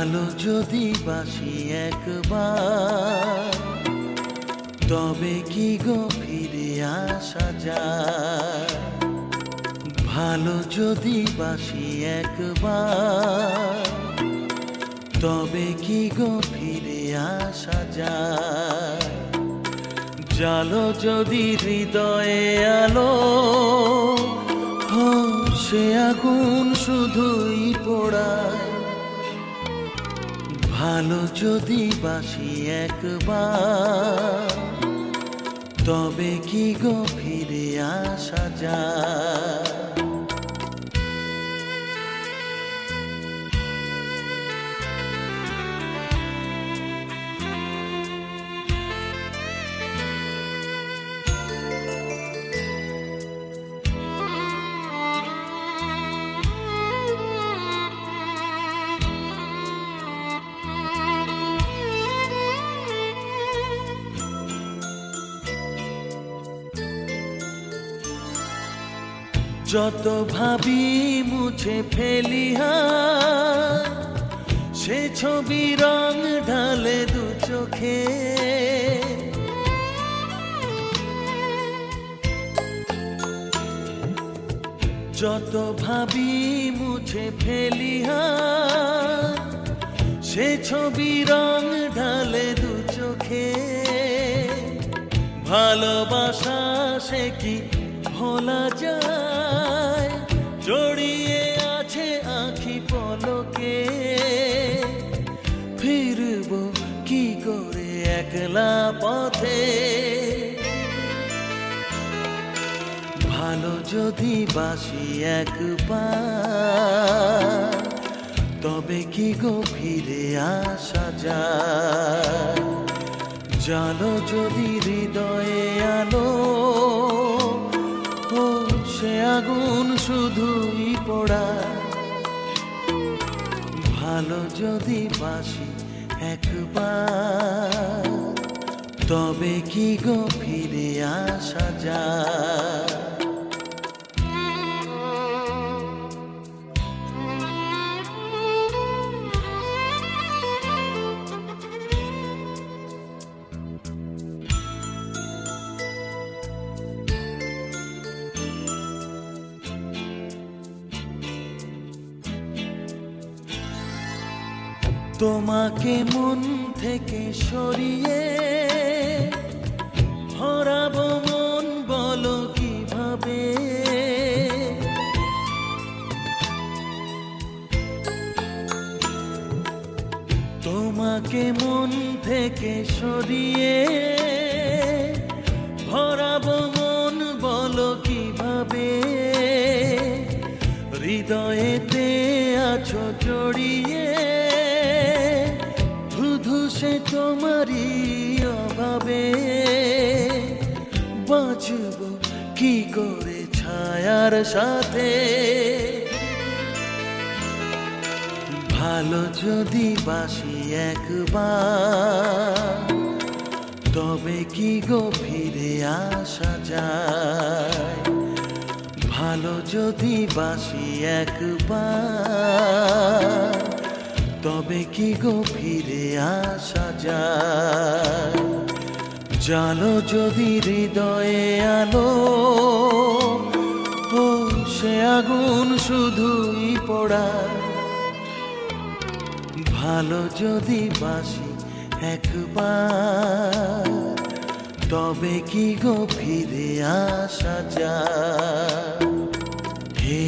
ভালো যদি বাসি একবার, তবে কি গো ফিরে আসা যায়? ভালো যদি বাসি একবার, তবে কি গো ফিরে আসা যায়? জালো যদি হৃদয়ে আলো, সে আগুন শুধুই পোড়ায়। ভালো যদি বাসি একবার, তবে কি গো ফিরে আসা যায়? যত ভাবি মুছে ফেলি সে ছবি রং ঢালে দু চোখে। যত ভাবি মুছে ফেলি সে ছবি রং ঢালে দু চোখে। ভালোবাসা সে কি ভোলা যায়? জড়িয়ে আছে আঁখি পলকে। ফিরবো কি করে একলা পথে? ভালো যদি বাসি একবার, তবে কি গো ফিরে আসা যায়? জালো যদি হৃদয়ে আলো, সে আগুন শুধুই পোড়ায়। ভালো যদি বাসি একবার, তবে কি গো ফিরে আসা যায়? তোমাকে মন থেকে সরিয়ে হারাবো মন, বলো কিভাবে? তোমাকে মন থেকে সরিয়ে হারাবো মন, বলো কিভাবে? হৃদয়েতে আছো জড়িয়ে, সে তোমারই অভাবে। বাঁচব কি করে ছায়ার সাথে? ভালো যদি বাসি একবার, তবে কি গো ফিরে আসা যায়? ভালো যদি বাসি একবার, তবে কি গো ফিরে আসা যায়? জালো যদি হৃদয়ে আলো, সে আগুন শুধুই পোড়ায়। ভালো যদি বাসি একবার, তবে কি গো ফিরে আসা যায়? হে